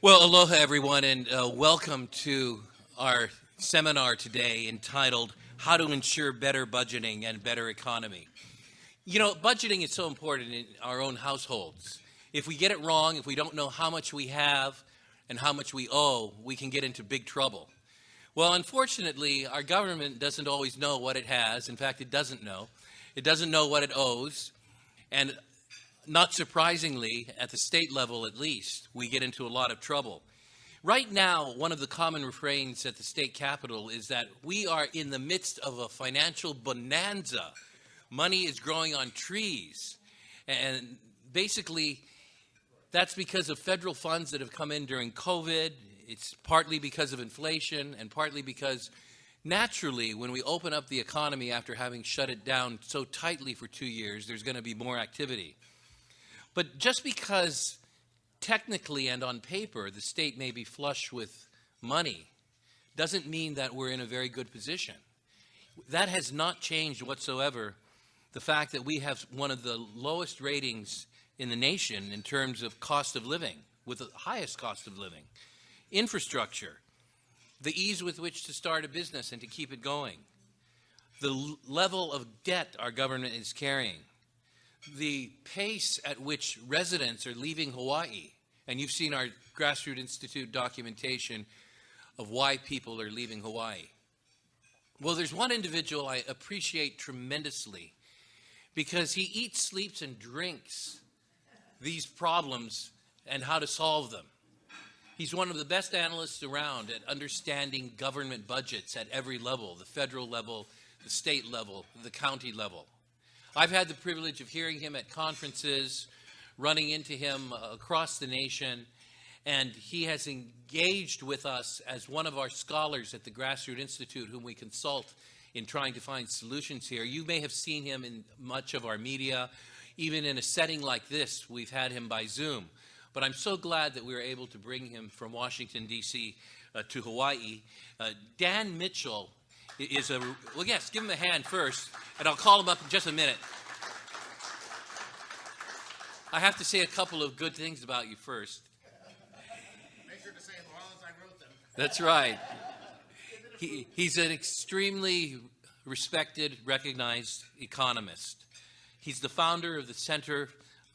Well, aloha everyone, and welcome to our seminar today entitled How to Ensure Better Budgeting and Better Economy. You know, budgeting is so important in our own households. If we get it wrong, if we don't know how much we have and how much we owe, we can get into big trouble. Well, unfortunately, our government doesn't always know what it has. In fact, it doesn't know. It doesn't know what it owes. And not surprisingly, at the state level at least, we get into a lot of trouble. Right now, one of the common refrains at the state capitol is that we are in the midst of a financial bonanza. Money is growing on trees. And basically, that's because of federal funds that have come in during COVID. It's partly because of inflation and partly because naturally, when we open up the economy after having shut it down so tightly for 2 years, there's going to be more activity. But just because technically and on paper the state may be flush with money doesn't mean that we're in a very good position. That has not changed whatsoever the fact that we have one of the lowest ratings in the nation in terms of cost of living, with the highest cost of living. Infrastructure, the ease with which to start a business and to keep it going, the level of debt our government is carrying, the pace at which residents are leaving Hawaii, and you've seen our Grassroots Institute documentation of why people are leaving Hawaii. Well, there's one individual I appreciate tremendously because he eats, sleeps, and drinks these problems and how to solve them. He's one of the best analysts around at understanding government budgets at every level, the federal level, the state level, the county level. I've had the privilege of hearing him at conferences, running into him across the nation, and he has engaged with us as one of our scholars at the Grassroots Institute, whom we consult in trying to find solutions here. You may have seen him in much of our media. Even in a setting like this, we've had him by Zoom. But I'm so glad that we were able to bring him from Washington, D.C. To Hawaii. Dan Mitchell is well, yes, give him a hand first, and I'll call him up in just a minute. I have to say a couple of good things about you first. Make sure to say them all as I wrote them. That's right. He's an extremely respected, recognized economist. He's the founder of the Center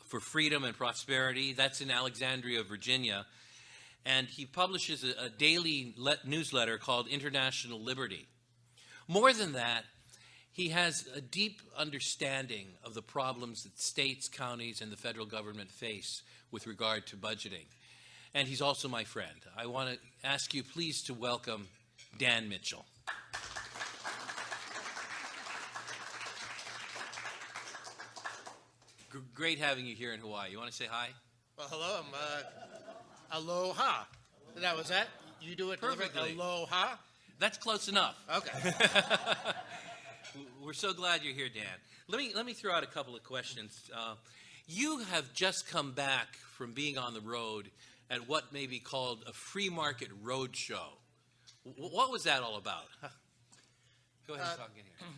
for Freedom and Prosperity. That's in Alexandria, Virginia. And he publishes a daily newsletter called International Liberty. More than that, he has a deep understanding of the problems that states, counties, and the federal government face with regard to budgeting. And he's also my friend. I want to ask you please to welcome Dan Mitchell. Great having you here in Hawaii. You want to say hi? Well, hello. I'm aloha. That was that? You do it Perfectly. Aloha? That's close enough. Okay. We're so glad you're here, Dan. Let me throw out a couple of questions. You have just come back from being on the road at what may be called a free market road show. What was that all about? Go ahead and talk in here.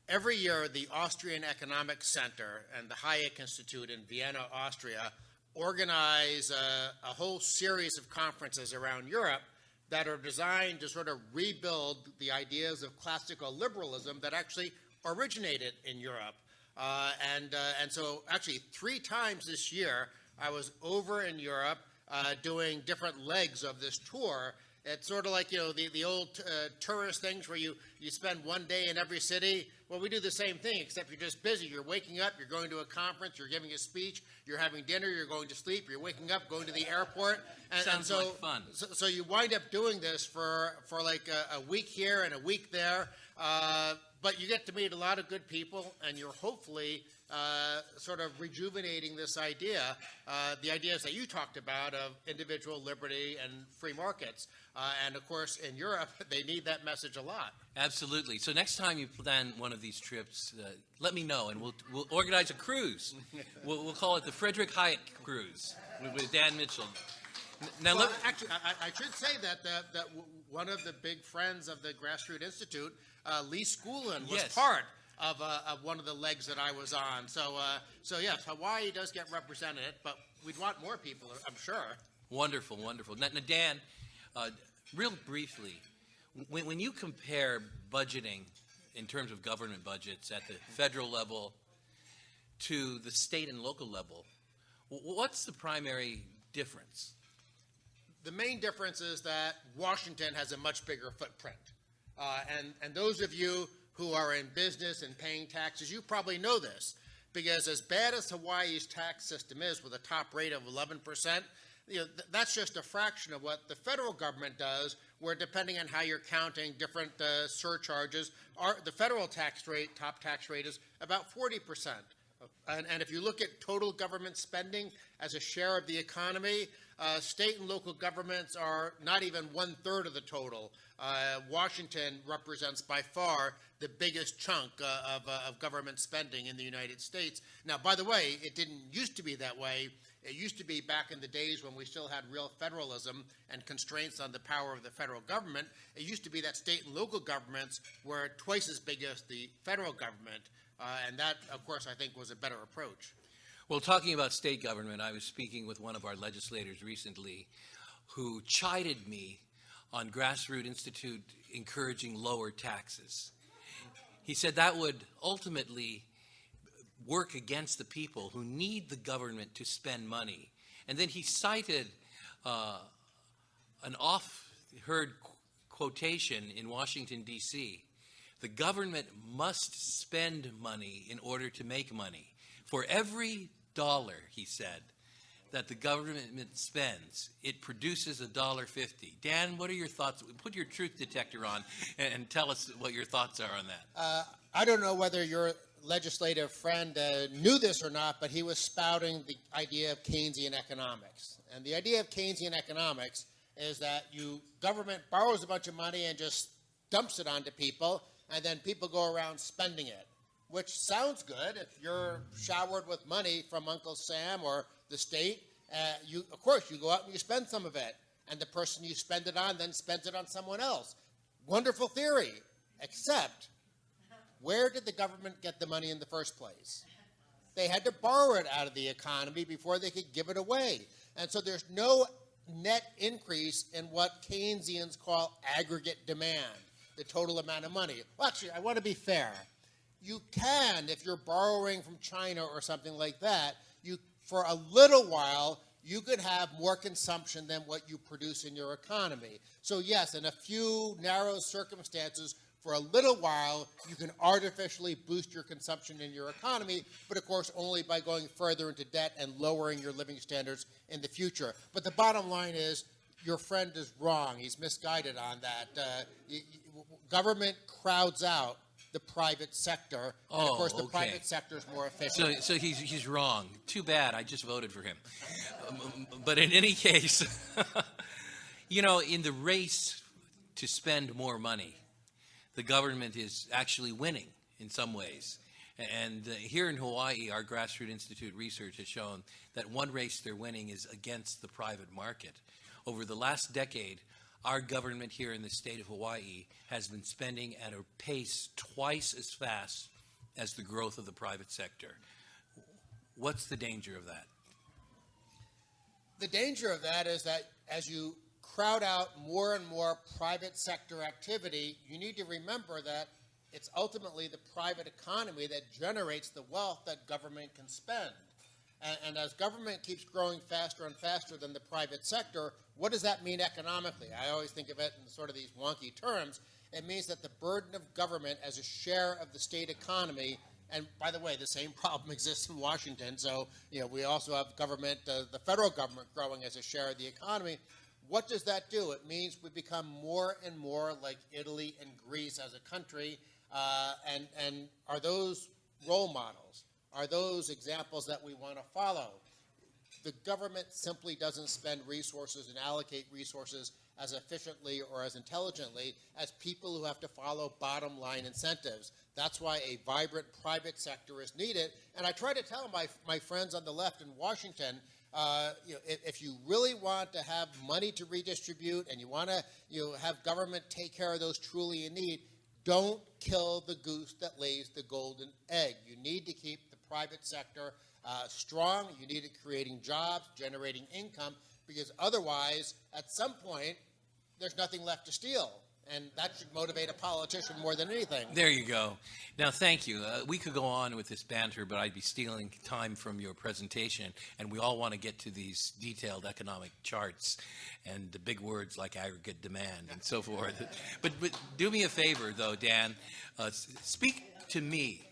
Every year, the Austrian Economic Center and the Hayek Institute in Vienna, Austria, organize a whole series of conferences around Europe that are designed to sort of rebuild the ideas of classical liberalism that actually originated in Europe. And so actually 3 times this year, I was over in Europe doing different legs of this tour. It's sort of like, you know, the old tourist things where you spend one day in every city. Well, we do the same thing, except you're just busy. You're waking up, you're going to a conference, you're giving a speech, you're having dinner, you're going to sleep, you're waking up, going to the airport. Sounds like fun. So you wind up doing this for like a week here and a week there. But you get to meet a lot of good people, and you're hopefully sort of rejuvenating this idea, the ideas that you talked about of individual liberty and free markets. And of course, in Europe, they need that message a lot. Absolutely. So next time you plan one of these trips, let me know, and we'll organize a cruise. We'll call it the Frederick Hayek Cruise with Dan Mitchell. Now, well, actually, I should say that one of the big friends of the Grassroots Institute, Lee Schoolin, was yes. part of one of the legs that I was on. So yes, Hawaii does get represented, but we'd want more people, I'm sure. Wonderful, wonderful. Now Dan, real briefly, when you compare budgeting in terms of government budgets at the federal level to the state and local level, what's the primary difference? The main difference is that Washington has a much bigger footprint. And those of you who are in business and paying taxes, you probably know this, because as bad as Hawaii's tax system is, with a top rate of 11%, that's just a fraction of what the federal government does, where depending on how you're counting different surcharges, the federal tax rate, top tax rate, is about 40%. And if you look at total government spending as a share of the economy, state and local governments are not even 1/3 of the total. Washington represents by far the biggest chunk of government spending in the United States. Now, by the way, it didn't used to be that way. It used to be back in the days when we still had real federalism and constraints on the power of the federal government. It used to be that state and local governments were twice as big as the federal government. And that, of course, I think was a better approach. Well, talking about state government, I was speaking with one of our legislators recently who chided me on Grassroots Institute encouraging lower taxes. He said that would ultimately work against the people who need the government to spend money. And then he cited an oft-heard quotation in Washington, D.C. The government must spend money in order to make money. For every dollar, he said, that the government spends, it produces $1.50. Dan, what are your thoughts? Put your truth detector on and tell us what your thoughts are on that. I don't know whether your legislative friend knew this or not, but he was spouting the idea of Keynesian economics. And the idea of Keynesian economics is that government borrows a bunch of money and just dumps it onto people, and then people go around spending it, which sounds good. If you're showered with money from Uncle Sam or the state, of course, you go out and you spend some of it, and the person you spend it on then spends it on someone else. Wonderful theory, except where did the government get the money in the first place? They had to borrow it out of the economy before they could give it away. And so there's no net increase in what Keynesians call aggregate demand, the total amount of money. Well, actually, I want to be fair. You can, if you're borrowing from China or something like that, for a little while, you could have more consumption than what you produce in your economy. So yes, in a few narrow circumstances, for a little while, you can artificially boost your consumption in your economy, but of course only by going further into debt and lowering your living standards in the future. But the bottom line is, your friend is wrong. He's misguided on that. Government crowds out the private sector, and of course the private sector is more efficient. So he's wrong. Too bad. I just voted for him. But in any case, in the race to spend more money, the government is actually winning in some ways. And here in Hawaii, our Grassroots Institute research has shown that one race they're winning is against the private market. Over the last decade, our government here in the state of Hawaii has been spending at a pace twice as fast as the growth of the private sector. What's the danger of that? The danger of that is that as you crowd out more and more private sector activity, you need to remember that it's ultimately the private economy that generates the wealth that government can spend. And as government keeps growing faster and faster than the private sector, what does that mean economically? I always think of it in sort of these wonky terms. It means that the burden of government as a share of the state economy, and by the way, the same problem exists in Washington, so we also have government, the federal government growing as a share of the economy. What does that do? It means we become more and more like Italy and Greece as a country, and are those role models? Are those examples that we want to follow? The government simply doesn't spend resources and allocate resources as efficiently or as intelligently as people who have to follow bottom line incentives. That's why a vibrant private sector is needed. And I try to tell my friends on the left in Washington, if you really want to have money to redistribute and you want to have government take care of those truly in need, don't kill the goose that lays the golden egg. You need to keep the private sector strong. You need it creating jobs, generating income, because otherwise, at some point, there's nothing left to steal. And that should motivate a politician more than anything. There you go. Now, thank you. We could go on with this banter, but I'd be stealing time from your presentation, and we all want to get to these detailed economic charts and the big words like aggregate demand and so forth. But do me a favor, though, Dan. Speak to me,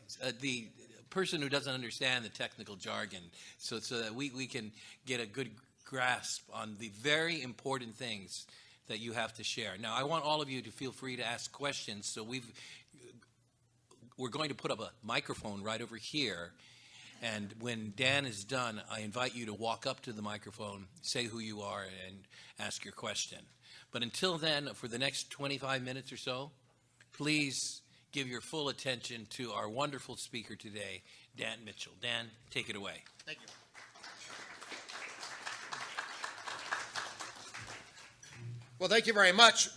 the person who doesn't understand the technical jargon, so that we can get a good grasp on the very important things that you have to share. Now, I want all of you to feel free to ask questions. So we're going to put up a microphone right over here. And when Dan is done, I invite you to walk up to the microphone, say who you are, and ask your question. But until then, for the next 25 minutes or so, please give your full attention to our wonderful speaker today, Dan Mitchell. Dan, take it away. Thank you. Well, thank you very much.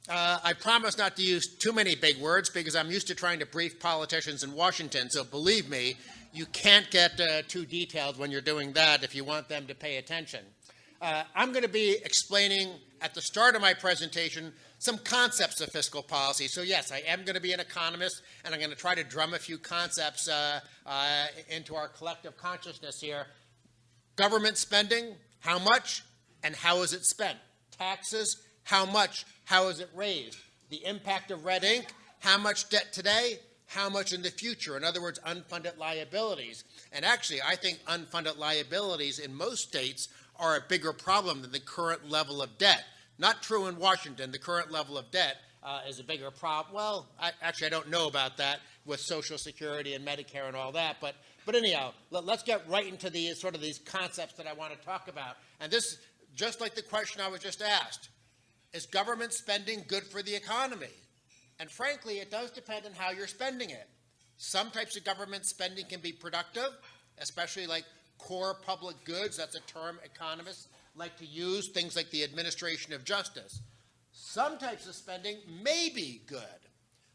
I promise not to use too many big words because I'm used to trying to brief politicians in Washington. So believe me, you can't get too detailed when you're doing that if you want them to pay attention. I'm going to be explaining at the start of my presentation some concepts of fiscal policy. So yes, I am going to be an economist, and I'm going to try to drum a few concepts into our collective consciousness here. Government spending, how much, and how is it spent? Taxes, how much, how is it raised? The impact of red ink, how much debt today, how much in the future? In other words, unfunded liabilities. And actually, I think unfunded liabilities in most states are a bigger problem than the current level of debt. Not true in Washington. The current level of debt is a bigger problem. Well, I don't know about that with Social Security and Medicare and all that. But anyhow, let's get right into the sort of these concepts that I want to talk about. And this, just like the question I was just asked, is government spending good for the economy? And frankly, it does depend on how you're spending it. Some types of government spending can be productive, especially like core public goods. That's a term economists like to use, things like the administration of justice. Some types of spending may be good.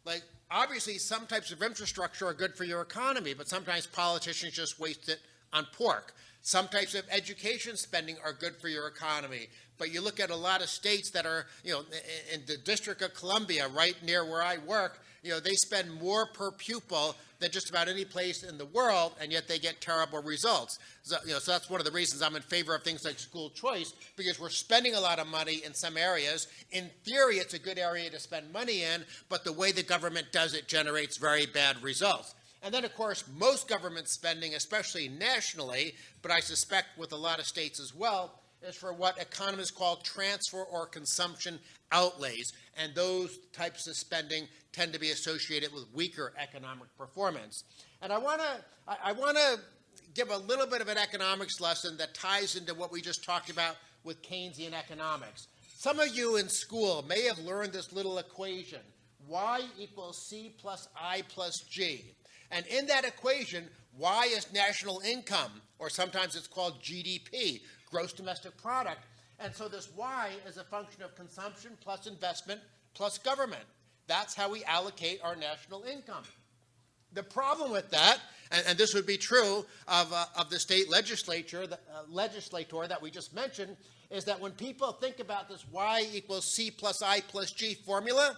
Like, obviously, some types of infrastructure are good for your economy, but sometimes politicians just waste it on pork. Some types of education spending are good for your economy, but you look at a lot of states that are, in the District of Columbia, right near where I work, they spend more per pupil than just about any place in the world, and yet they get terrible results. So that's one of the reasons I'm in favor of things like school choice, because we're spending a lot of money in some areas. In theory, it's a good area to spend money in, but the way the government does it generates very bad results. And then, of course, most government spending, especially nationally, but I suspect with a lot of states as well, is for what economists call transfer or consumption outlays. And those types of spending tend to be associated with weaker economic performance. And I want to give a little bit of an economics lesson that ties into what we just talked about with Keynesian economics. Some of you in school may have learned this little equation, y equals C plus I plus G. And in that equation, Y is national income, or sometimes it's called GDP, gross domestic product. And so this Y is a function of consumption plus investment plus government. That's how we allocate our national income. The problem with that, and this would be true of the state legislator that we just mentioned, is that when people think about this Y equals C plus I plus G formula,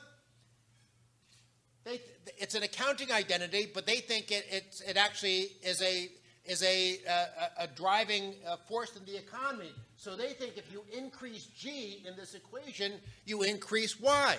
it's an accounting identity, but they think it actually is a driving force in the economy. So they think if you increase G in this equation, you increase Y.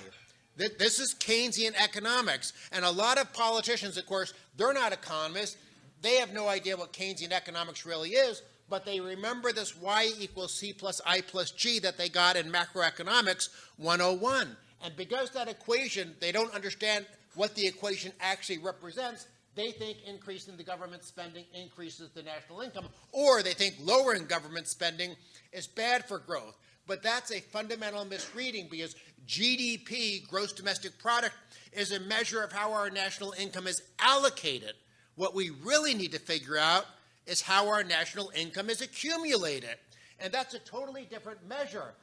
This is Keynesian economics. And a lot of politicians, of course, they're not economists. They have no idea what Keynesian economics really is, but they remember this Y equals C plus I plus G that they got in macroeconomics 101. And because that equation, they don't understand what the equation actually represents, they think increasing the government spending increases the national income, or they think lowering government spending is bad for growth. But that's a fundamental misreading, because GDP, gross domestic product, is a measure of how our national income is allocated. What we really need to figure out is how our national income is accumulated. And that's a totally different measure.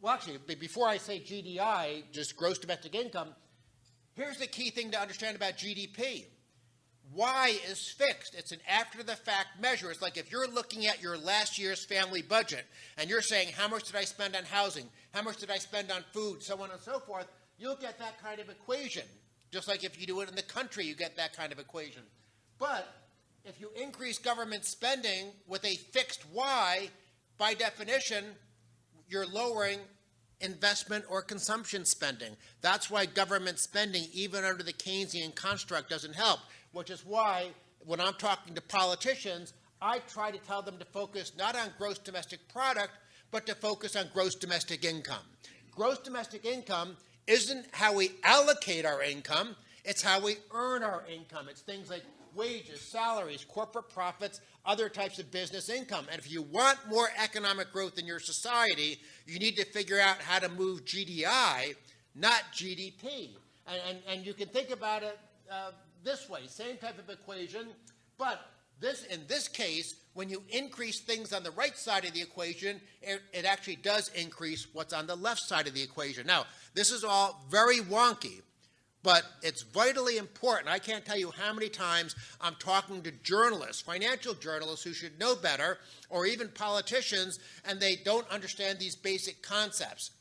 Well, actually, before I say GDI, just gross domestic income, here's the key thing to understand about GDP. Y is fixed. It's an after-the-fact measure. It's like if you're looking at your last year's family budget and you're saying, how much did I spend on housing? How much did I spend on food? So on and so forth. You'll get that kind of equation. Just like if you do it in the country, you get that kind of equation. But if you increase government spending with a fixed Y, by definition, you're lowering investment or consumption spending. That's why government spending, even under the Keynesian construct, doesn't help, which is why when I'm talking to politicians, I try to tell them to focus not on gross domestic product, but to focus on gross domestic income. Gross domestic income isn't how we allocate our income, it's how we earn our income. It's things like wages, salaries, corporate profits, other types of business income. And if you want more economic growth in your society, you need to figure out how to move GDI, not GDP. And you can think about it this way, same type of equation, but in this case, when you increase things on the right side of the equation, it actually does increase what's on the left side of the equation. Now, this is all very wonky, but it's vitally important. I can't tell you how many times I'm talking to journalists, financial journalists who should know better, or even politicians, and they don't understand these basic concepts.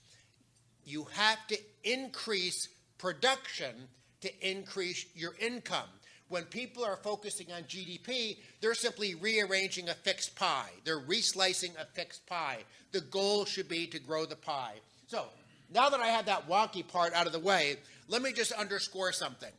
You have to increase production to increase your income. When people are focusing on GDP, they're simply rearranging a fixed pie. They're reslicing a fixed pie. The goal should be to grow the pie. So now that I have that wonky part out of the way, let me just underscore something.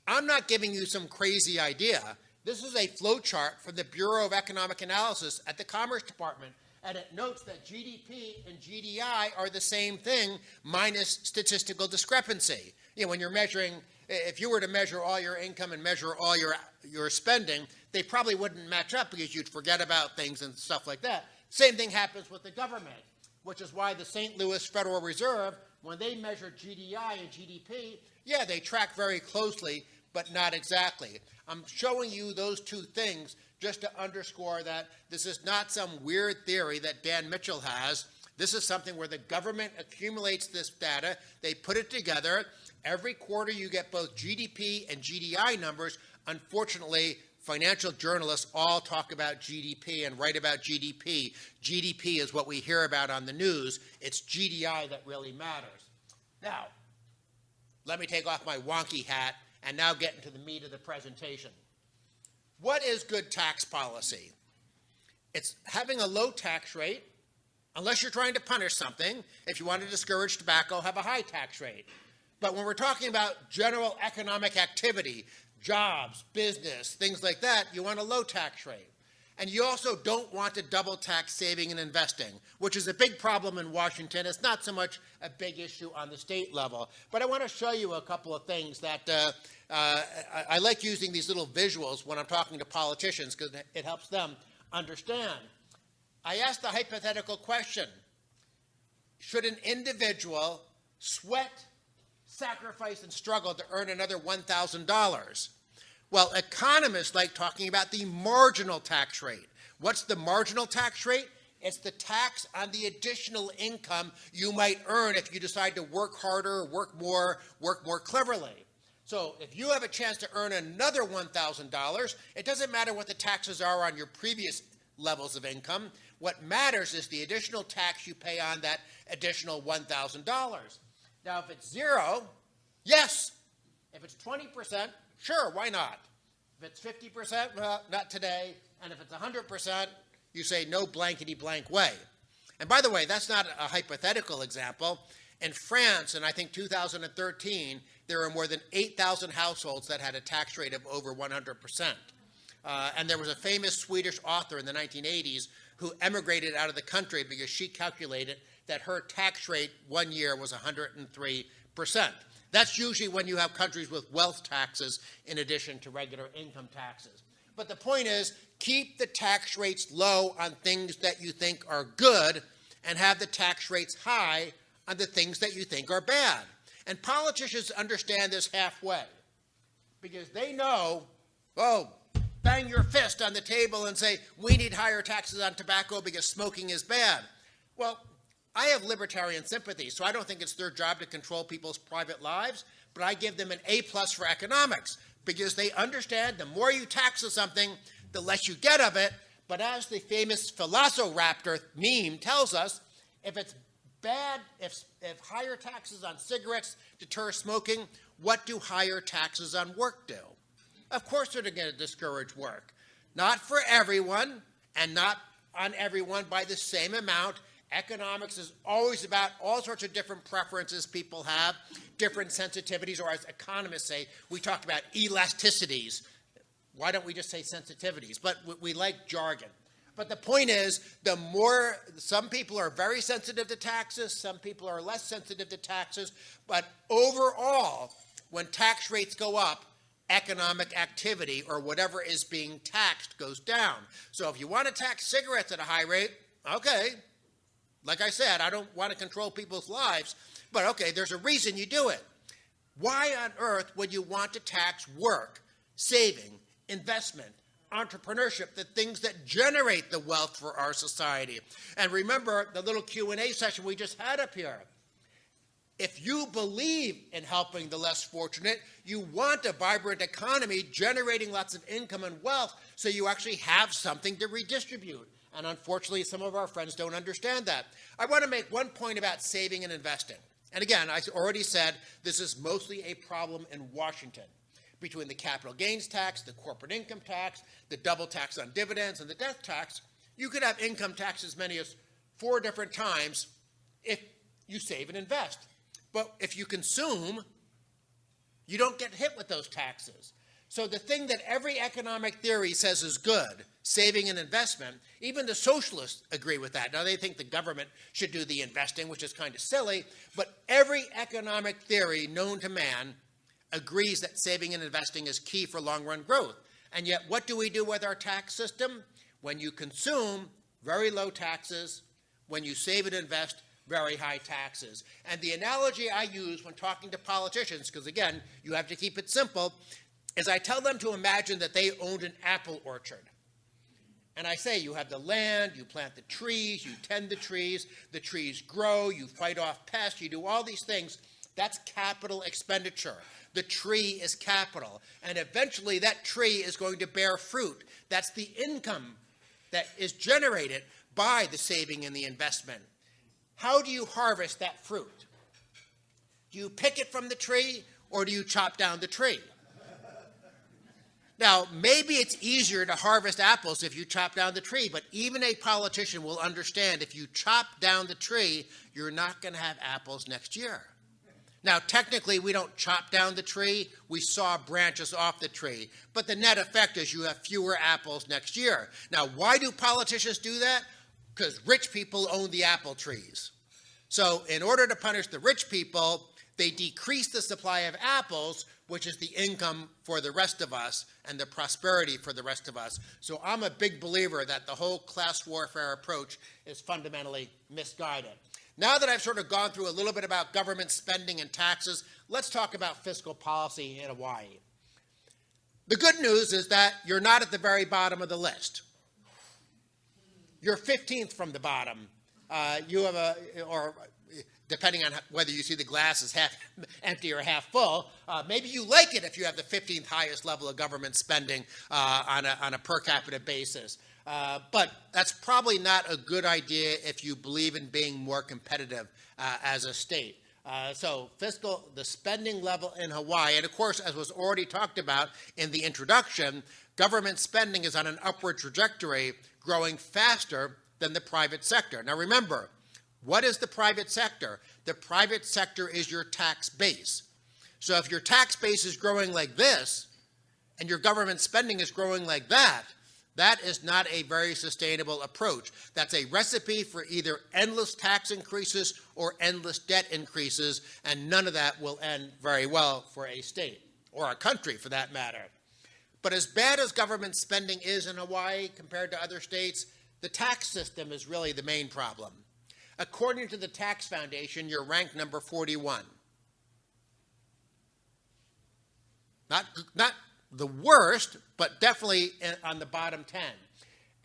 I'm not giving you some crazy idea. This is a flow chart from the Bureau of Economic Analysis at the Commerce Department, and it notes that GDP and GDI are the same thing minus statistical discrepancy. You know, when you're measuring, if you were to measure all your income and measure all your spending, they probably wouldn't match up because you'd forget about things and stuff like that. Same thing happens with the government, which is why the St. Louis Federal Reserve, when they measure GDI and GDP, yeah, they track very closely, but not exactly. I'm showing you those two things just to underscore that this is not some weird theory that Dan Mitchell has. This is something where the government accumulates this data, they put it together. Every quarter you get both GDP and GDI numbers. Unfortunately, financial journalists all talk about GDP and write about GDP. GDP is what we hear about on the news. It's GDI that really matters. Now, let me take off my wonky hat and now get into the meat of the presentation. What is good tax policy? It's having a low tax rate, unless you're trying to punish something. If you want to discourage tobacco, have a high tax rate. But when we're talking about general economic activity, jobs, business, things like that, you want a low tax rate. And you also don't want to double tax saving and investing, which is a big problem in Washington. It's not so much a big issue on the state level. But I want to show you a couple of things that I like using these little visuals when I'm talking to politicians because it helps them understand. I asked the hypothetical question, should an individual sweat, sacrifice, and struggle to earn another $1,000? Well, economists like talking about the marginal tax rate. What's the marginal tax rate? It's the tax on the additional income you might earn if you decide to work harder, work more cleverly. So if you have a chance to earn another $1,000, it doesn't matter what the taxes are on your previous levels of income. What matters is the additional tax you pay on that additional $1,000. Now, if it's zero, yes. If it's 20%, sure, why not? If it's 50%, well, not today. And if it's 100%, you say no blankety blank way. And by the way, that's not a hypothetical example. In France, in I think 2013, there were more than 8,000 households that had a tax rate of over 100%. And there was a famous Swedish author in the 1980s who emigrated out of the country because she calculated that her tax rate one year was 103%. That's usually when you have countries with wealth taxes in addition to regular income taxes. But the point is, keep the tax rates low on things that you think are good and have the tax rates high on the things that you think are bad. And politicians understand this halfway because they know, oh, bang your fist on the table and say, we need higher taxes on tobacco because smoking is bad. Well, I have libertarian sympathy, so I don't think it's their job to control people's private lives, but I give them an A+ for economics. because they understand the more you tax something, the less you get of it. But as the famous Velociraptor meme tells us, if it's bad, if higher taxes on cigarettes deter smoking, what do higher taxes on work do? Of course they're going to discourage work. Not for everyone, and not on everyone by the same amount. Economics is always about all sorts of different preferences people have, different sensitivities, or as economists say, we talk about elasticities. Why don't we just say sensitivities? But we like jargon. But the point is, some people are very sensitive to taxes, some people are less sensitive to taxes, but overall, when tax rates go up, economic activity or whatever is being taxed goes down. So if you want to tax cigarettes at a high rate, okay. Like I said, I don't want to control people's lives, but okay, there's a reason you do it. Why on earth would you want to tax work, saving, investment, entrepreneurship, the things that generate the wealth for our society? And remember the little Q&A session we just had up here. If you believe in helping the less fortunate, you want a vibrant economy generating lots of income and wealth so you actually have something to redistribute. And unfortunately, some of our friends don't understand that. I want to make one point about saving and investing. And again, I already said this is mostly a problem in Washington. Between the capital gains tax, the corporate income tax, the double tax on dividends, and the death tax, you could have income tax as many as 4 different times if you save and invest. But if you consume, you don't get hit with those taxes. So the thing that every economic theory says is good, saving and investment, even the socialists agree with that. Now they think the government should do the investing, which is kind of silly, but every economic theory known to man agrees that saving and investing is key for long-run growth. And yet what do we do with our tax system? When you consume, very low taxes. When you save and invest, very high taxes. And the analogy I use when talking to politicians, because again, you have to keep it simple, is I tell them to imagine that they owned an apple orchard. And I say, you have the land, you plant the trees, you tend the trees grow, you fight off pests, you do all these things. That's capital expenditure. The tree is capital. And eventually that tree is going to bear fruit. That's the income that is generated by the saving and the investment. How do you harvest that fruit? Do you pick it from the tree or do you chop down the tree? Now, maybe it's easier to harvest apples if you chop down the tree, but even a politician will understand if you chop down the tree, you're not going to have apples next year. Now, technically, we don't chop down the tree, we saw branches off the tree, but the net effect is you have fewer apples next year. Now, why do politicians do that? Because rich people own the apple trees. So in order to punish the rich people, they decrease the supply of apples, which is the income for the rest of us and the prosperity for the rest of us. So I'm a big believer that the whole class warfare approach is fundamentally misguided. Now that I've sort of gone through a little bit about government spending and taxes, let's talk about fiscal policy in Hawaii. The good news is that you're not at the very bottom of the list. You're 15th from the bottom. You have or depending on whether you see the glass as half empty or half full, maybe you like it if you have the 15th highest level of government spending on a per capita basis. But that's probably not a good idea if you believe in being more competitive as a state. So the spending level in Hawaii, and of course, as was already talked about in the introduction, government spending is on an upward trajectory, growing faster than the private sector. Now remember, what is the private sector? The private sector is your tax base. So if your tax base is growing like this, and your government spending is growing like that, that is not a very sustainable approach. That's a recipe for either endless tax increases or endless debt increases, and none of that will end very well for a state, or a country for that matter. But as bad as government spending is in Hawaii compared to other states, the tax system is really the main problem. According to the Tax Foundation, you're ranked number 41. Not the worst, but definitely on the bottom 10.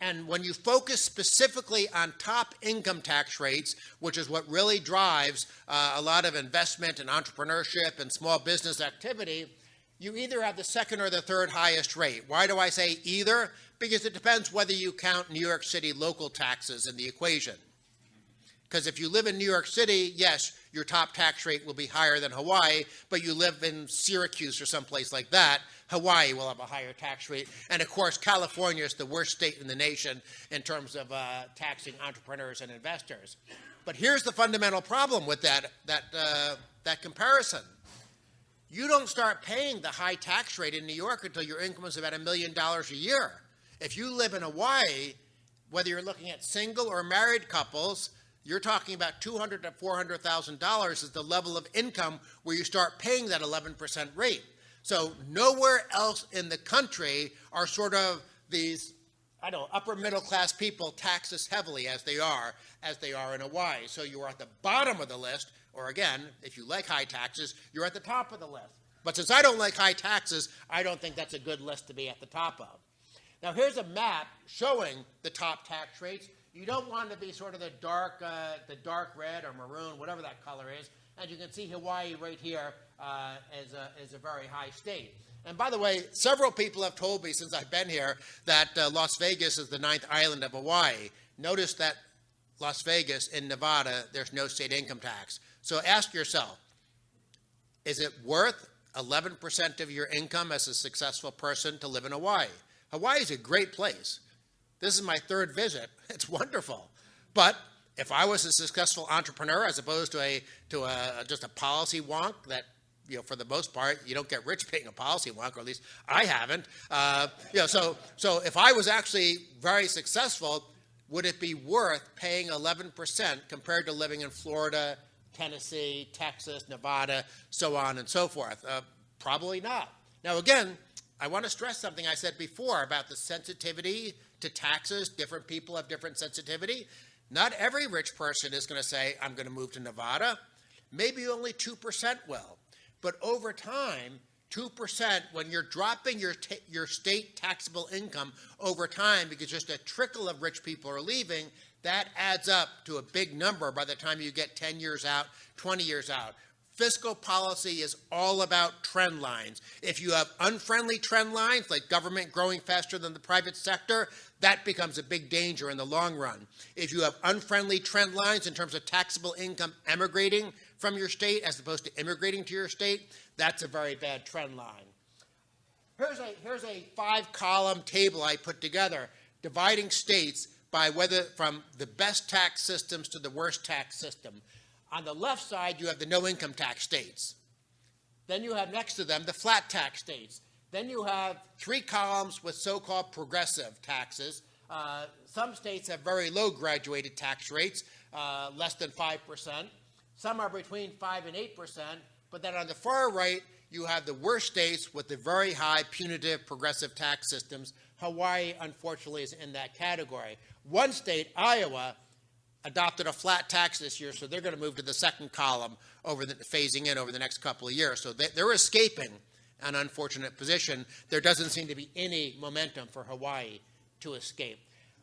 And when you focus specifically on top income tax rates, which is what really drives a lot of investment and entrepreneurship and small business activity, you either have the second or the third highest rate. Why do I say either? Because it depends whether you count New York City local taxes in the equation. Because if you live in New York City, yes, your top tax rate will be higher than Hawaii, but you live in Syracuse or someplace like that, Hawaii will have a higher tax rate. And of course, California is the worst state in the nation in terms of taxing entrepreneurs and investors. But here's the fundamental problem with that comparison. You don't start paying the high tax rate in New York until your income is about $1 million a year. If you live in Hawaii, whether you're looking at single or married couples, you're talking about $200,000 to $400,000 is the level of income where you start paying that 11% rate. So nowhere else in the country are sort of these, upper middle class people taxed as heavily as they are in Hawaii. So you are at the bottom of the list, or again, if you like high taxes, you're at the top of the list. But since I don't like high taxes, I don't think that's a good list to be at the top of. Now here's a map showing the top tax rates. You don't want to be sort of the dark red or maroon, whatever that color is. And you can see Hawaii right here is a very high state. And by the way, several people have told me since I've been here that Las Vegas is the 9th island of Hawaii. Notice that Las Vegas in Nevada, there's no state income tax. So ask yourself, is it worth 11% of your income as a successful person to live in Hawaii? Hawaii is a great place. This is my third visit. It's wonderful. But if I was a successful entrepreneur as opposed to just a policy wonk that, for the most part, you don't get rich being a policy wonk, or at least I haven't. So if I was actually very successful, would it be worth paying 11% compared to living in Florida, Tennessee, Texas, Nevada, so on and so forth? Probably not. Now, again, I want to stress something I said before about the sensitivity to taxes. Different people have different sensitivity. Not every rich person is going to say, I'm going to move to Nevada. Maybe only 2% will. But over time, 2%, when you're dropping your state taxable income over time because just a trickle of rich people are leaving, that adds up to a big number by the time you get 10 years out, 20 years out. Fiscal policy is all about trend lines. If you have unfriendly trend lines, like government growing faster than the private sector, that becomes a big danger in the long run. If you have unfriendly trend lines in terms of taxable income emigrating from your state as opposed to immigrating to your state, that's a very bad trend line. Here's a 5-column table I put together dividing states by whether from the best tax systems to the worst tax system. On the left side, you have the no-income tax states. Then you have next to them the flat tax states. Then you have 3 columns with so-called progressive taxes. Some states have very low graduated tax rates, less than 5%. Some are between 5 and 8%. But then on the far right, you have the worst states with the very high punitive progressive tax systems. Hawaii, unfortunately, is in that category. One state, Iowa, adopted a flat tax this year, so they're going to move to the second column phasing in over the next couple of years. So they're escaping an unfortunate position. There doesn't seem to be any momentum for Hawaii to escape.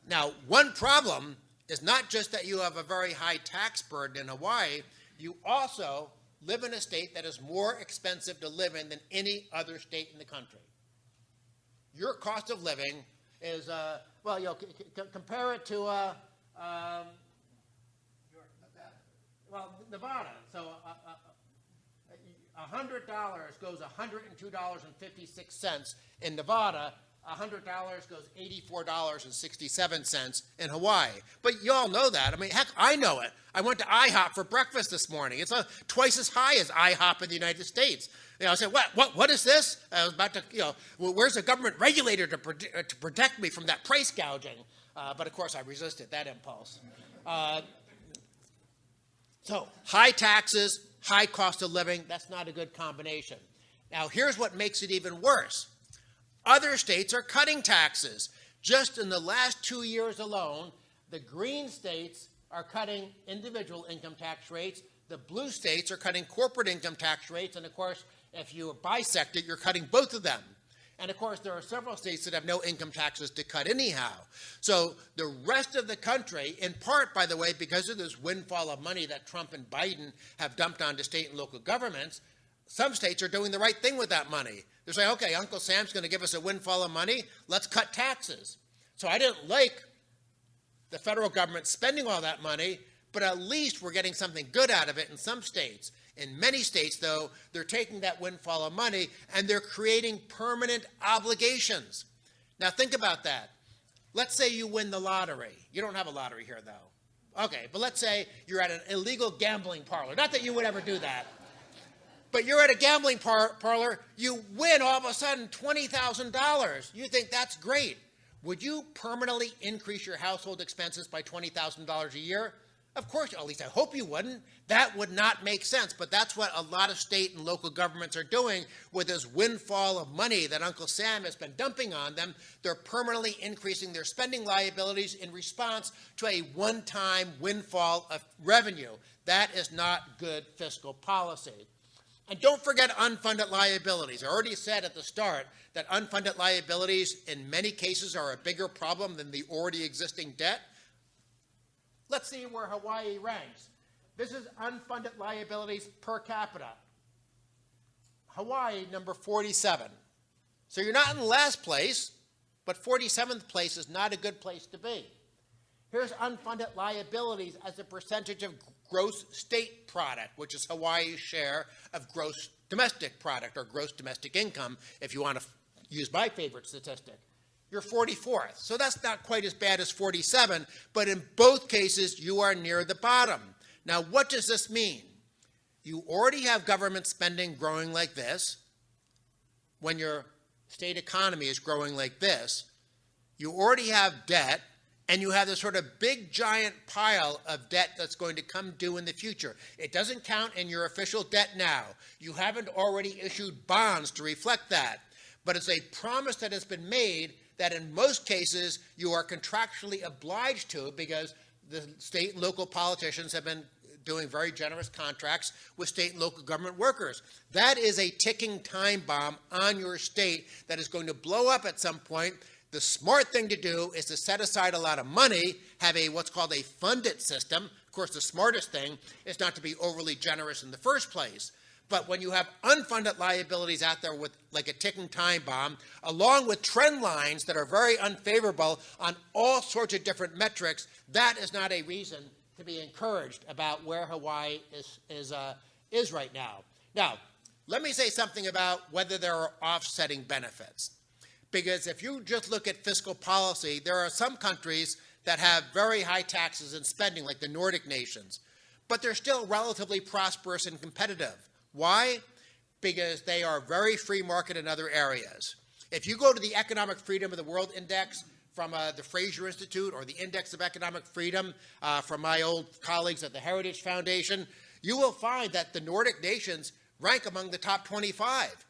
Now, one problem is not just that you have a very high tax burden in Hawaii, you also live in a state that is more expensive to live in than any other state in the country. Your cost of living is, compare it to Nevada. So $100 goes $102.56 in Nevada. $100 goes $84.67 in Hawaii. But you all know that. I mean, heck, I know it. I went to IHOP for breakfast this morning. It's twice as high as IHOP in the United States. I said, what is this? I was about to, where's the government regulator to protect me from that price gouging? But of course, I resisted that impulse. So high taxes, high cost of living, that's not a good combination. Now, here's what makes it even worse. Other states are cutting taxes. Just in the last 2 years alone, the green states are cutting individual income tax rates. The blue states are cutting corporate income tax rates. And, of course, if you bisect it, you're cutting both of them. And, of course, there are several states that have no income taxes to cut anyhow. So the rest of the country, in part, by the way, because of this windfall of money that Trump and Biden have dumped onto state and local governments, some states are doing the right thing with that money. They're saying, okay, Uncle Sam's going to give us a windfall of money. Let's cut taxes. So I didn't like the federal government spending all that money, but at least we're getting something good out of it in some states. In many states, though, they're taking that windfall of money and they're creating permanent obligations. Now, think about that. Let's say you win the lottery. You don't have a lottery here, though. Okay, but let's say you're at an illegal gambling parlor. Not that you would ever do that. But you're at a gambling parlor. You win all of a sudden $20,000. You think that's great. Would you permanently increase your household expenses by $20,000 a year? Of course, at least I hope you wouldn't. That would not make sense, but that's what a lot of state and local governments are doing with this windfall of money that Uncle Sam has been dumping on them. They're permanently increasing their spending liabilities in response to a one-time windfall of revenue. That is not good fiscal policy. And don't forget unfunded liabilities. I already said at the start that unfunded liabilities in many cases are a bigger problem than the already existing debt. Let's see where Hawaii ranks. This is unfunded liabilities per capita. Hawaii, number 47. So you're not in last place, but 47th place is not a good place to be. Here's unfunded liabilities as a percentage of gross state product, which is Hawaii's share of gross domestic product, or gross domestic income, if you want to use my favorite statistic. You're 44th. So that's not quite as bad as 47, but in both cases, you are near the bottom. Now, what does this mean? You already have government spending growing like this. When your state economy is growing like this, you already have debt, and you have this sort of big, giant pile of debt that's going to come due in the future. It doesn't count in your official debt now. You haven't already issued bonds to reflect that, but it's a promise that has been made that in most cases you are contractually obliged to, because the state and local politicians have been doing very generous contracts with state and local government workers. That is a ticking time bomb on your state that is going to blow up at some point. The smart thing to do is to set aside a lot of money, have what's called a funded system. Of course, the smartest thing is not to be overly generous in the first place. But when you have unfunded liabilities out there with like a ticking time bomb, along with trend lines that are very unfavorable on all sorts of different metrics, that is not a reason to be encouraged about where Hawaii is right now. Now, let me say something about whether there are offsetting benefits. Because if you just look at fiscal policy, there are some countries that have very high taxes and spending, like the Nordic nations, but they're still relatively prosperous and competitive. Why? Because they are very free market in other areas. If you go to the Economic Freedom of the World Index from the Fraser Institute, or the Index of Economic Freedom from my old colleagues at the Heritage Foundation, you will find that the Nordic nations rank among the top 25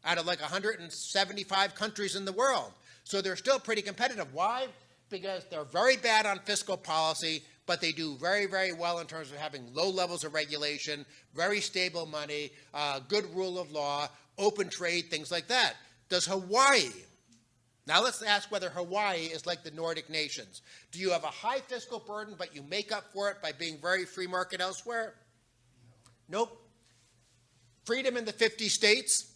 out of like 175 countries in the world. So they're still pretty competitive. Why? Because they're very bad on fiscal policy, but they do very, very well in terms of having low levels of regulation, very stable money, good rule of law, open trade, things like that. Does Hawaii, now let's ask whether Hawaii is like the Nordic nations. Do you have a high fiscal burden, but you make up for it by being very free market elsewhere? Nope. Freedom in the 50 states,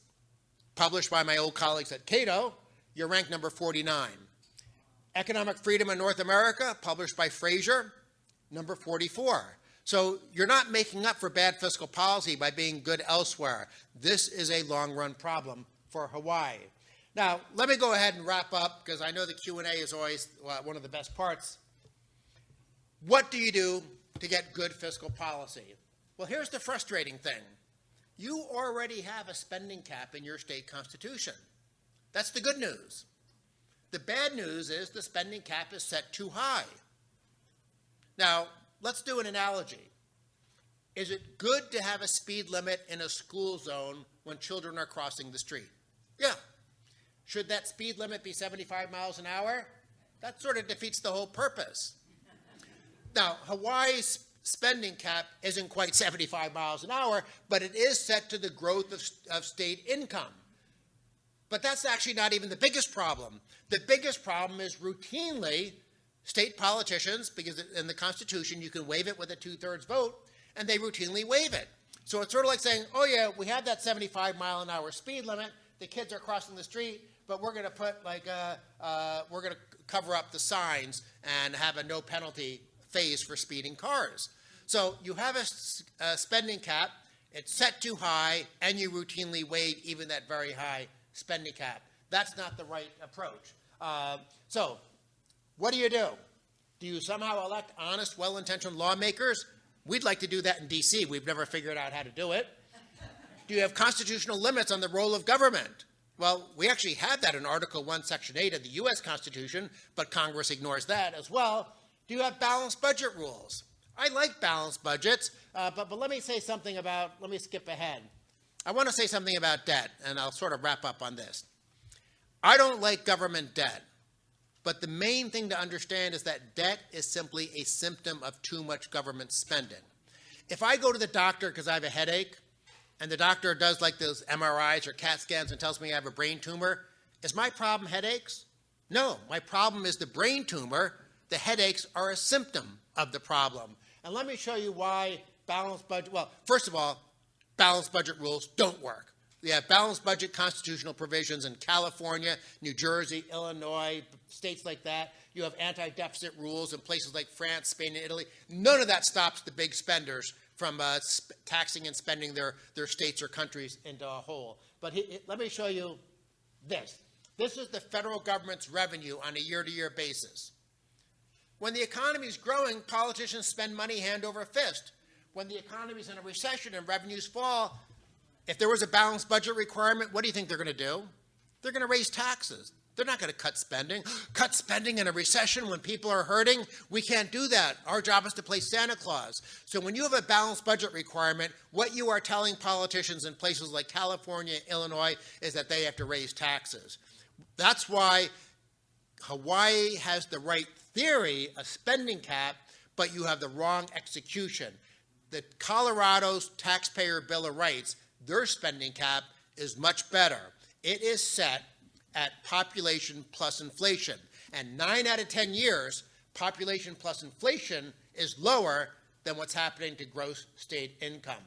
published by my old colleagues at Cato, you're ranked number 49. Economic Freedom in North America, published by Fraser, number 44. So you're not making up for bad fiscal policy by being good elsewhere. This is a long-run problem for Hawaii. Now, let me go ahead and wrap up, because I know the Q&A is always one of the best parts. What do you do to get good fiscal policy? Well, here's the frustrating thing. You already have a spending cap in your state constitution. That's the good news. The bad news is the spending cap is set too high. Now, let's do an analogy. Is it good to have a speed limit in a school zone when children are crossing the street? Yeah. Should that speed limit be 75 miles an hour? That sort of defeats the whole purpose. Now, Hawaii's spending cap isn't quite 75 miles an hour, but it is set to the growth of state income. But that's actually not even the biggest problem. The biggest problem is routinely state politicians, because in the Constitution you can waive it with a 2/3 vote, and they routinely waive it. So it's sort of like saying, oh yeah, we have that 75-mile-an-hour speed limit. The kids are crossing the street, but we're going to put we're going to cover up the signs and have a no penalty phase for speeding cars. So you have a spending cap. It's set too high, and you routinely waive even that very high spending cap. That's not the right approach. So what do? Do you somehow elect honest, well-intentioned lawmakers? We'd like to do that in D.C. We've never figured out how to do it. Do you have constitutional limits on the role of government? Well, we actually have that in Article 1, Section 8 of the U.S. Constitution, but Congress ignores that as well. Do you have balanced budget rules? I like balanced budgets, but let me say something about, let me skip ahead. I want to say something about debt, and I'll sort of wrap up on this. I don't like government debt, but the main thing to understand is that debt is simply a symptom of too much government spending. If I go to the doctor because I have a headache, and the doctor does like those MRIs or CAT scans and tells me I have a brain tumor, is my problem headaches? No, my problem is the brain tumor. The headaches are a symptom of the problem. And let me show you why balanced budget, well, first of all, balanced budget rules don't work. We have balanced budget constitutional provisions in California, New Jersey, Illinois, states like that. You have anti-deficit rules in places like France, Spain, and Italy. None of that stops the big spenders from taxing and spending their states or countries into a whole. But let me show you this. This is the federal government's revenue on a year-to-year basis. When the economy is growing, politicians spend money hand over fist. When the economy is in a recession and revenues fall, if there was a balanced budget requirement, what do you think they're going to do? They're going to raise taxes. They're not going to cut spending. Cut spending in a recession when people are hurting? We can't do that. Our job is to play Santa Claus. So when you have a balanced budget requirement, what you are telling politicians in places like California, Illinois, is that they have to raise taxes. That's why Hawaii has the right theory, a spending cap, but you have the wrong execution. The Colorado's Taxpayer Bill of Rights, their spending cap is much better. It is set at population plus inflation. And 9 out of 10 years, population plus inflation is lower than what's happening to gross state income.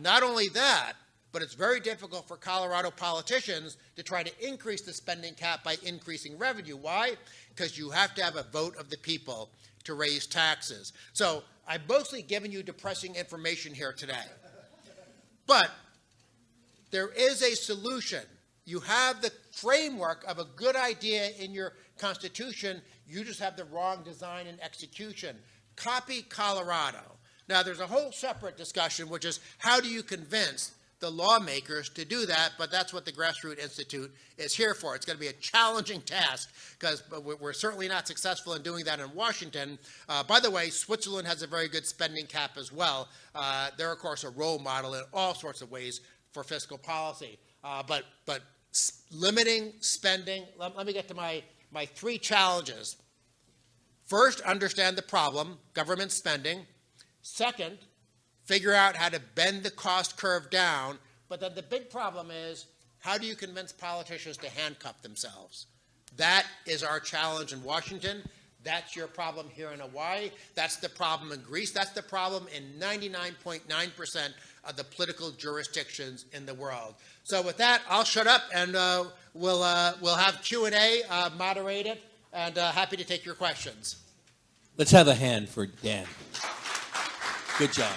Not only that, but it's very difficult for Colorado politicians to try to increase the spending cap by increasing revenue. Why? Because you have to have a vote of the people to raise taxes. So I've mostly given you depressing information here today. But there is a solution. You have the framework of a good idea in your Constitution. You just have the wrong design and execution. Copy Colorado. Now, there's a whole separate discussion, which is how do you convince the lawmakers to do that, but that's what the Grassroots Institute is here for. It's going to be a challenging task because we're certainly not successful in doing that in Washington. By the way, Switzerland has a very good spending cap as well. They're, of course, a role model in all sorts of ways for fiscal policy. But limiting spending, let me get to my 3 challenges. First, understand the problem, government spending. Second, figure out how to bend the cost curve down. But then the big problem is, how do you convince politicians to handcuff themselves? That is our challenge in Washington. That's your problem here in Hawaii. That's the problem in Greece. That's the problem in 99.9% of the political jurisdictions in the world. So with that, I'll shut up, and we'll have Q&A moderated, and happy to take your questions. Let's have a hand for Dan. Good job.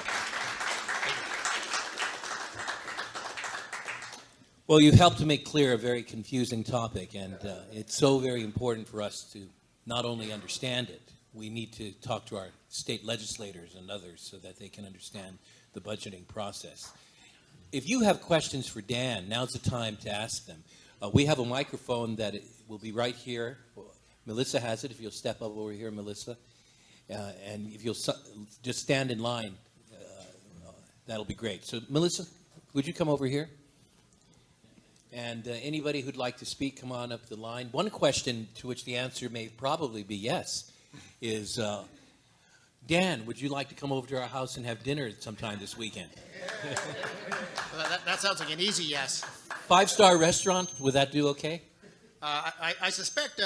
Well, you've helped to make clear a very confusing topic, and it's so very important for us to not only understand it, we need to talk to our state legislators and others so that they can understand the budgeting process. If you have questions for Dan, now's the time to ask them. We have a microphone that will be right here. Melissa has it, if you'll step up over here, Melissa. And if you'll just stand in line, that'll be great. So, Melissa, would you come over here? And anybody who'd like to speak, come on up the line. One question to which the answer may probably be yes is, Dan, would you like to come over to our house and have dinner sometime this weekend? Well, that sounds like an easy yes. 5-star restaurant, would that do okay? I suspect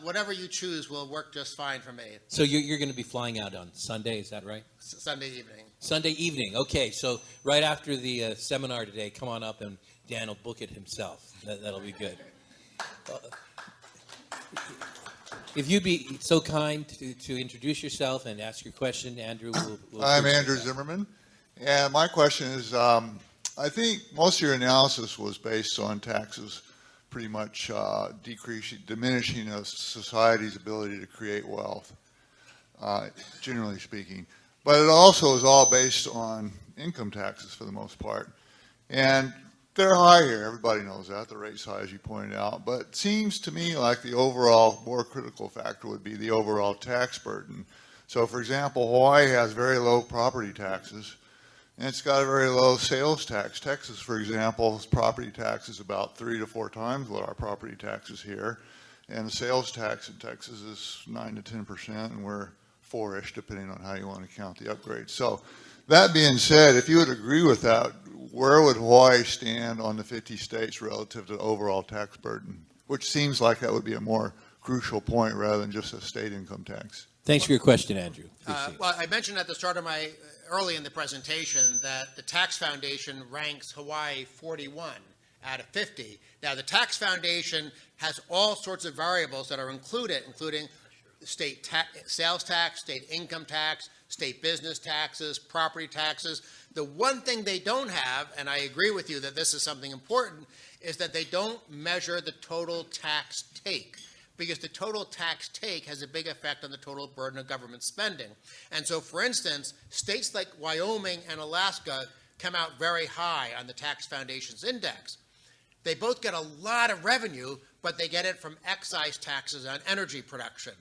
whatever you choose will work just fine for me. So you're going to be flying out on Sunday, is that right? Sunday evening. Sunday evening. Okay, so right after the seminar today, come on up and Dan will book it himself. That'll be good. If you'd be so kind to introduce yourself and ask your question, Andrew will I'm Andrew Zimmerman, and my question is, I think most of your analysis was based on taxes pretty much diminishing a society's ability to create wealth, generally speaking. But it also is all based on income taxes for the most part. And they're high here, everybody knows that, the rate's high as you pointed out, but it seems to me like the overall more critical factor would be the overall tax burden. So for example, Hawaii has very low property taxes, and it's got a very low sales tax. Texas, for example, property tax is about 3 to 4 times what our property tax is here, and the sales tax in Texas is 9 to 10%, and we're 4-ish, depending on how you want to count the upgrades. So that being said, if you would agree with that, where would Hawaii stand on the 50 states relative to the overall tax burden? Which seems like that would be a more crucial point rather than just a state income tax. Thanks for your question, Andrew. Well, I mentioned at the start of early in the presentation that the Tax Foundation ranks Hawaii 41 out of 50. Now, the Tax Foundation has all sorts of variables that are included, including state sales tax, state income tax, state business taxes, property taxes. The one thing they don't have, and I agree with you that this is something important, is that they don't measure the total tax take, because the total tax take has a big effect on the total burden of government spending. And so, for instance, states like Wyoming and Alaska come out very high on the Tax Foundation's index. They both get a lot of revenue, but they get it from excise taxes on energy production.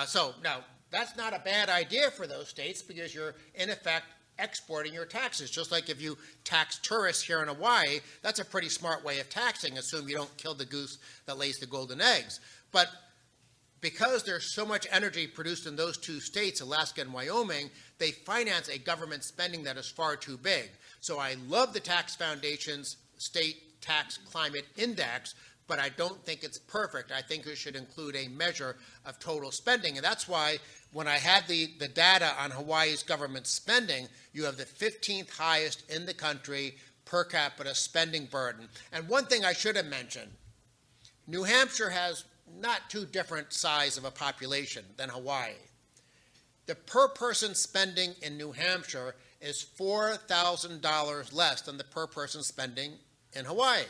So now, that's not a bad idea for those states, because you're, in effect, exporting your taxes. Just like if you tax tourists here in Hawaii, that's a pretty smart way of taxing, assume you don't kill the goose that lays the golden eggs. But because there's so much energy produced in those 2 states, Alaska and Wyoming, they finance a government spending that is far too big. So I love the Tax Foundation's State Tax Climate Index, but I don't think it's perfect. I think it should include a measure of total spending. And that's why when I had the data on Hawaii's government spending, you have the 15th highest in the country per capita spending burden. And one thing I should have mentioned, New Hampshire has not too different size of a population than Hawaii. The per person spending in New Hampshire is $4,000 less than the per person spending in Hawaii.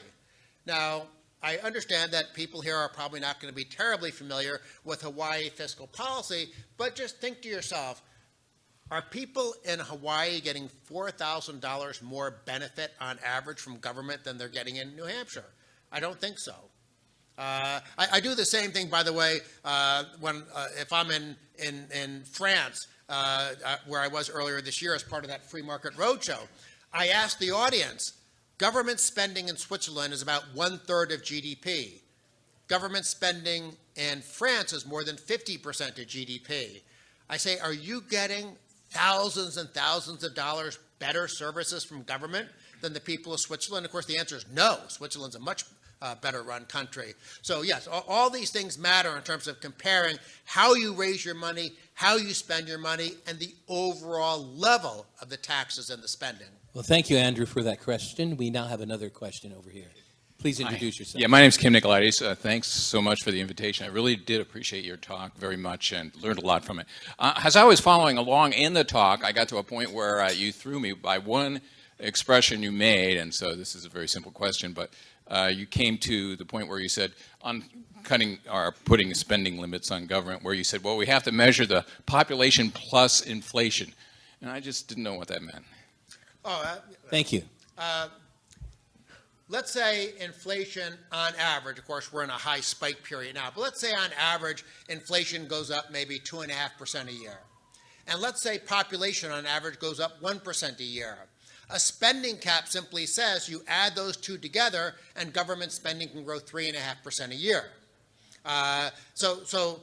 Now, I understand that people here are probably not going to be terribly familiar with Hawaii fiscal policy, but just think to yourself, are people in Hawaii getting $4,000 more benefit on average from government than they're getting in New Hampshire? I don't think so. I do the same thing, by the way, if I'm in France, where I was earlier this year as part of that free market roadshow. I asked the audience, government spending in Switzerland is about 1/3 of GDP. Government spending in France is more than 50% of GDP. I say, are you getting thousands and thousands of dollars better services from government than the people of Switzerland? Of course, the answer is no. Switzerland's a much better run country. So yes, all these things matter in terms of comparing how you raise your money, how you spend your money, and the overall level of the taxes and the spending. Well, thank you, Andrew, for that question. We now have another question over here. Please introduce yourself. Yeah, my name is Kim Nicolaides. Thanks so much for the invitation. I really did appreciate your talk very much and learned a lot from it. As I was following along in the talk, I got to a point where you threw me by one expression you made, and so this is a very simple question, but you came to the point where you said on cutting or putting spending limits on government, where you said, well, we have to measure the population plus inflation. And I just didn't know what that meant. Thank you. Let's say inflation on average, of course, we're in a high spike period now, but let's say on average inflation goes up maybe 2.5% a year. And let's say population on average goes up 1% a year. A spending cap simply says you add those two together and government spending can grow 3.5% a year. So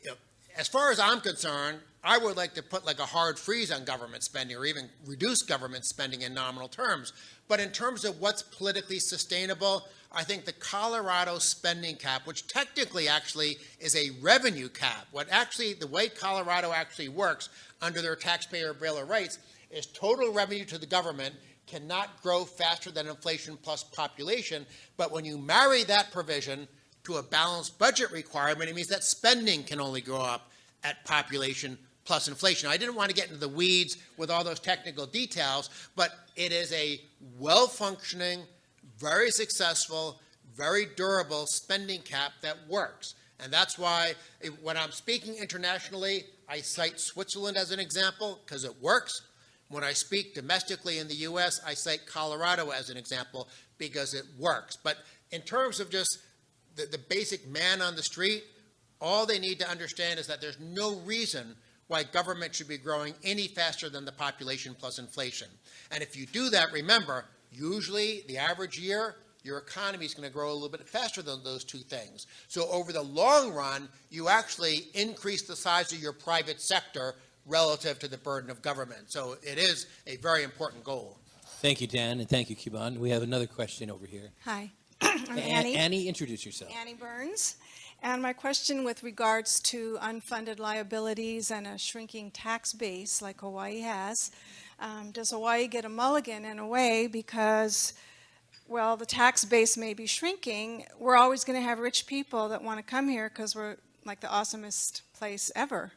you know, as far as I'm concerned, I would like to put like a hard freeze on government spending or even reduce government spending in nominal terms. But in terms of what's politically sustainable, I think the Colorado spending cap, which technically actually is a revenue cap, the way Colorado actually works under their taxpayer bill of rights is total revenue to the government cannot grow faster than inflation plus population, but when you marry that provision to a balanced budget requirement, it means that spending can only go up at population plus inflation. I didn't want to get into the weeds with all those technical details, but it is a well-functioning, very successful, very durable spending cap that works. And that's why when I'm speaking internationally, I cite Switzerland as an example because it works. When I speak domestically in the U.S., I cite Colorado as an example because it works. But in terms of just the basic man on the street, all they need to understand is that there's no reason why government should be growing any faster than the population plus inflation. And if you do that, remember, usually the average year, your economy is going to grow a little bit faster than those two things. So over the long run, you actually increase the size of your private sector relative to the burden of government. So it is a very important goal. Thank you, Dan, and thank you, Kiban. We have another question over here. Hi, I'm Annie. Annie, introduce yourself. Annie Burns. And my question with regards to unfunded liabilities and a shrinking tax base like Hawaii has, does Hawaii get a mulligan in a way because, well, the tax base may be shrinking, we're always going to have rich people that want to come here because we're like the awesomest place ever.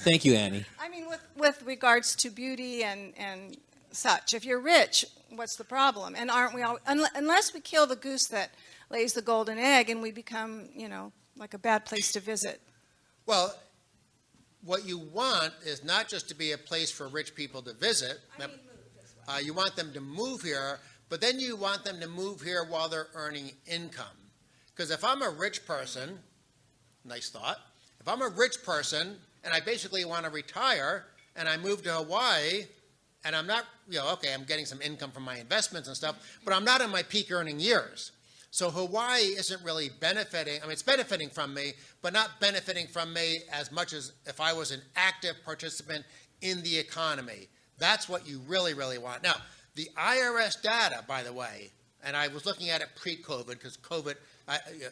Thank you, Annie. I mean, with regards to beauty and such, if you're rich, what's the problem? And aren't we all, unless we kill the goose that lays the golden egg and we become, like a bad place to visit. Well, what you want is not just to be a place for rich people to visit. You want them to move here, but then you want them to move here while they're earning income. Because if I'm a rich person, nice thought, if I'm a rich person and I basically want to retire and I move to Hawaii and I'm not, okay, I'm getting some income from my investments and stuff, but I'm not in my peak earning years. So Hawaii isn't really benefiting. I mean, it's benefiting from me, but not benefiting from me as much as if I was an active participant in the economy. That's what you really, really want. Now, the IRS data, by the way, and I was looking at it pre-COVID because COVID,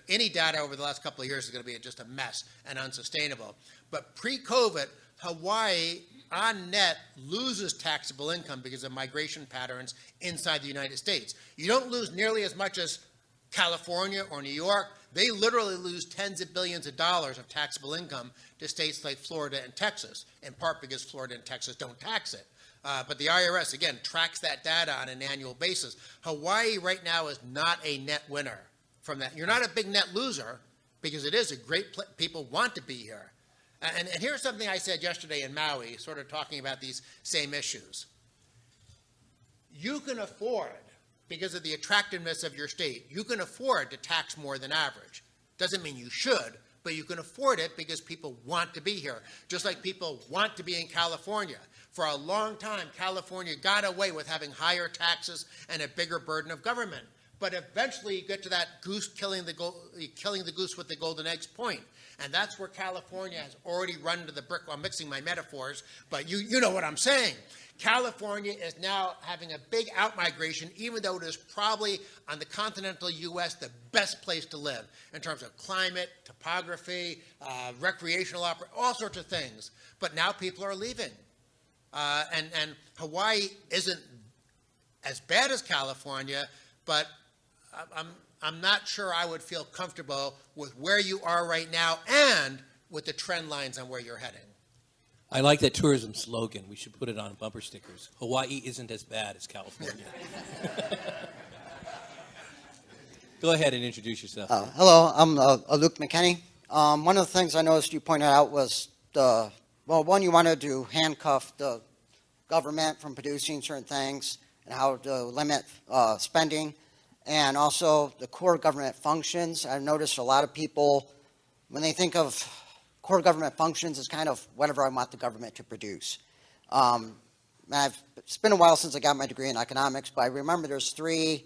any data over the last couple of years is going to be just a mess and unsustainable. But pre-COVID, Hawaii, on net, loses taxable income because of migration patterns inside the United States. You don't lose nearly as much as California or New York. They literally lose tens of billions of dollars of taxable income to states like Florida and Texas, in part because Florida and Texas don't tax it. But the IRS, again, tracks that data on an annual basis. Hawaii right now is not a net winner from that. You're not a big net loser because it is a great place. People want to be here. And here's something I said yesterday in Maui, sort of talking about these same issues. You can afford, because of the attractiveness of your state, you can afford to tax more than average. Doesn't mean you should, but you can afford it because people want to be here, just like people want to be in California. For a long time, California got away with having higher taxes and a bigger burden of government. But eventually you get to that goose killing the goose with the golden eggs point. And that's where California has already run to the brick. Well, I'm mixing my metaphors, but you know what I'm saying. California is now having a big outmigration, even though it is probably on the continental U.S. the best place to live in terms of climate, topography, recreational all sorts of things. But now people are leaving. And Hawaii isn't as bad as California, but I'm not sure I would feel comfortable with where you are right now and with the trend lines on where you're heading. I like that tourism slogan. We should put it on bumper stickers. Hawaii isn't as bad as California. Go ahead and introduce yourself. Hello, I'm Luke McKinney. One of the things I noticed you pointed out was one, you wanted to handcuff the government from producing certain things and how to limit spending, and also the core government functions. I've noticed a lot of people, when they think of core government functions, is kind of whatever I want the government to produce. It's been a while since I got my degree in economics, but I remember there's 3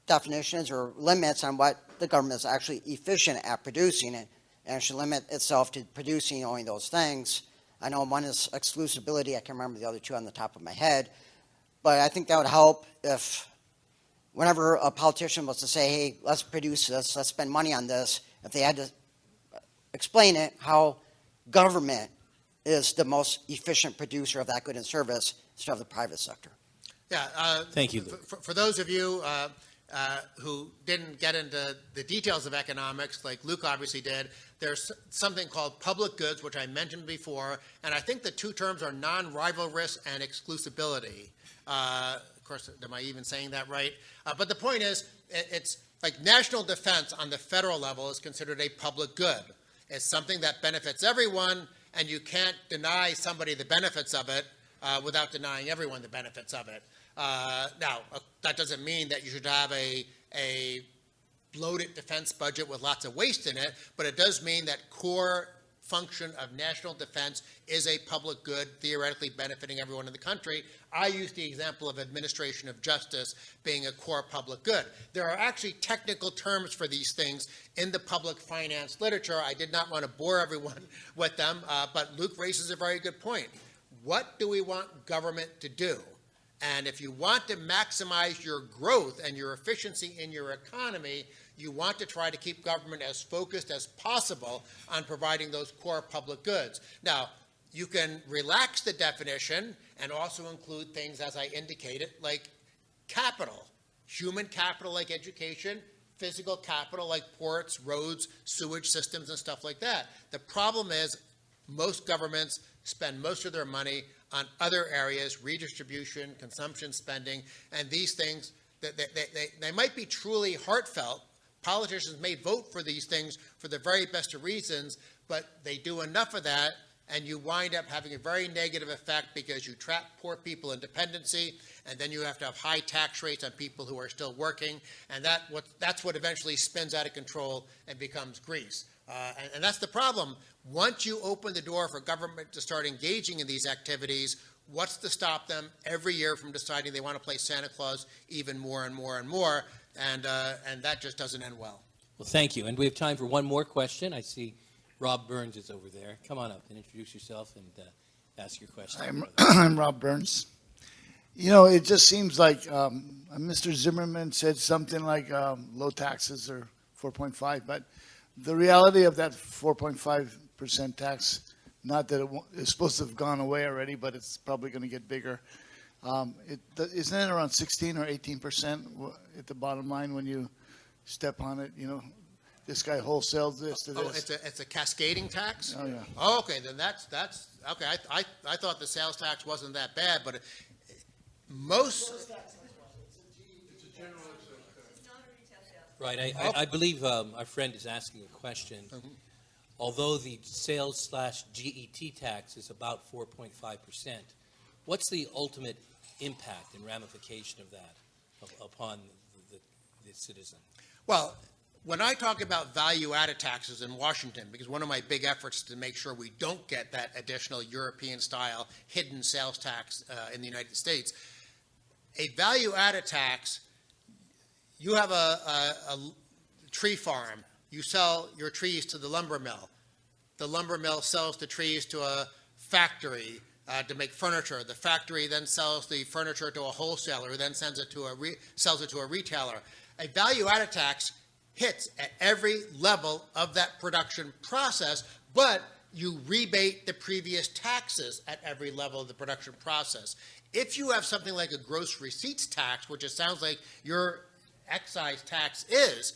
definitions or limits on what the government is actually efficient at producing, and it should limit itself to producing only those things. I know one is exclusivity. I can't remember the other 2 on the top of my head. But I think that would help if whenever a politician was to say, hey, let's produce this, let's spend money on this, if they had to explain it, how government is the most efficient producer of that good and service instead of the private sector. Yeah. Thank you, Luke. For those of you who didn't get into the details of economics, like Luke obviously did, there's something called public goods, which I mentioned before, and I think the two terms are non-rivalrous and exclusability. Of course, am I even saying that right? But the point is, it's like national defense on the federal level is considered a public good. It's something that benefits everyone, and you can't deny somebody the benefits of it without denying everyone the benefits of it. Now, that doesn't mean that you should have a bloated defense budget with lots of waste in it, but it does mean that core function of national defense is a public good, theoretically benefiting everyone in the country. I use the example of administration of justice being a core public good. There are actually technical terms for these things in the public finance literature. I did not want to bore everyone with them, but Luke raises a very good point. What do we want government to do? And if you want to maximize your growth and your efficiency in your economy, you want to try to keep government as focused as possible on providing those core public goods. Now, you can relax the definition and also include things, as I indicated, like capital, human capital like education, physical capital like ports, roads, sewage systems, and stuff like that. The problem is most governments spend most of their money on other areas, redistribution, consumption spending, and these things, they might be truly heartfelt. Politicians may vote for these things for the very best of reasons, but they do enough of that, and you wind up having a very negative effect because you trap poor people in dependency, and then you have to have high tax rates on people who are still working, and that's what eventually spins out of control and becomes grease. And that's the problem. Once you open the door for government to start engaging in these activities, what's to stop them every year from deciding they want to play Santa Claus even more and more and more? And that just doesn't end well. Well, thank you. And we have time for one more question. I see Rob Burns is over there. Come on up and introduce yourself and ask your question. I'm Rob Burns. You know, it just seems like Mr. Zimmerman said something like low taxes or 4.5, but the reality of that 4.5% tax, not that it's supposed to have gone away already, but it's probably going to get bigger. Isn't it around 16 or 18% at the bottom line when you step on it? You know, this guy wholesales this to this. Oh, it's a cascading tax? Oh, yeah. Oh, okay, then that's okay. I thought the sales tax wasn't that bad, but most. Right. I believe our friend is asking a question. Mm-hmm. Although the sales/GET tax is about 4.5%, what's the ultimate impact and ramification of that upon the citizen? Well, when I talk about value-added taxes in Washington, because one of my big efforts is to make sure we don't get that additional European-style hidden sales tax in the United States, a value-added tax. You have a tree farm. You sell your trees to the lumber mill. The lumber mill sells the trees to a factory to make furniture. The factory then sells the furniture to a wholesaler, who then sells it to a retailer. A value-added tax hits at every level of that production process, but you rebate the previous taxes at every level of the production process. If you have something like a gross receipts tax, which it sounds like your excise tax is,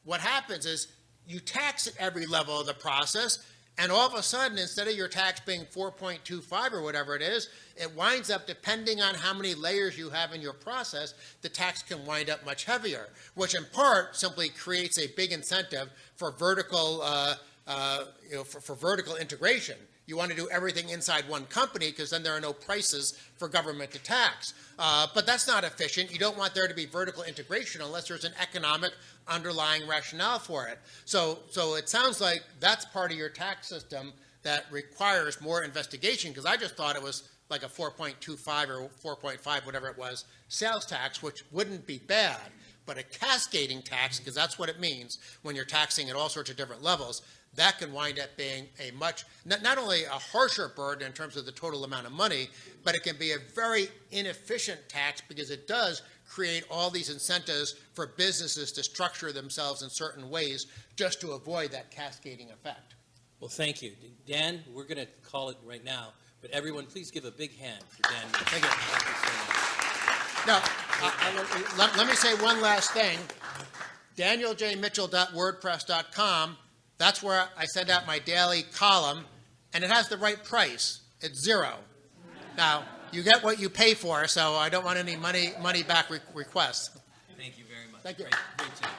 what happens is you tax at every level of the process, and all of a sudden, instead of your tax being 4.25 or whatever it is, it winds up, depending on how many layers you have in your process, the tax can wind up much heavier, which in part simply creates a big incentive for vertical, for vertical integration. You want to do everything inside one company because then there are no prices for government to tax. But that's not efficient. You don't want there to be vertical integration unless there's an economic underlying rationale for it. So it sounds like that's part of your tax system that requires more investigation, because I just thought it was like a 4.25 or 4.5, whatever it was, sales tax, which wouldn't be bad. But a cascading tax, because that's what it means when you're taxing at all sorts of different levels, that can wind up being a much, not only a harsher burden in terms of the total amount of money, but it can be a very inefficient tax because it does create all these incentives for businesses to structure themselves in certain ways just to avoid that cascading effect. Well, thank you. Dan, we're going to call it right now, but everyone, please give a big hand for Dan. Thank you. Thank you so much. Now, let me say one last thing. DanielJMitchell.wordpress.com, that's where I send out my daily column, and it has the right price. It's $0. Now, you get what you pay for, so I don't want any money back requests. Thank you very much. Thank you. Great job.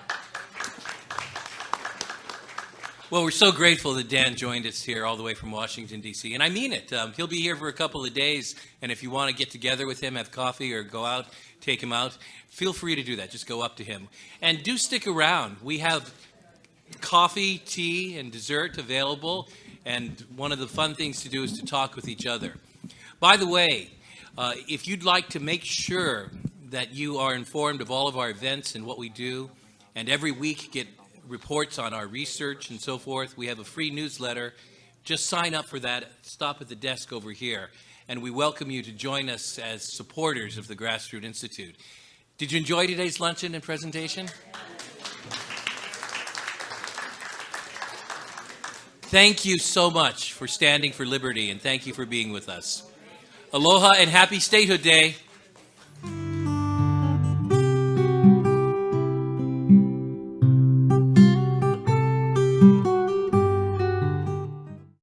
Well, we're so grateful that Dan joined us here all the way from Washington, D.C., and I mean it. He'll be here for a couple of days, and if you want to get together with him, have coffee, or go out, take him out, feel free to do that. Just go up to him. And do stick around. We have coffee, tea, and dessert available, and one of the fun things to do is to talk with each other. By the way, if you'd like to make sure that you are informed of all of our events and what we do, and every week get reports on our research and so forth, we have a free newsletter. Just sign up for that. Stop at the desk over here. And we welcome you to join us as supporters of the Grassroots Institute. Did you enjoy today's luncheon and presentation? Thank you so much for standing for liberty, and thank you for being with us. Aloha and happy Statehood Day.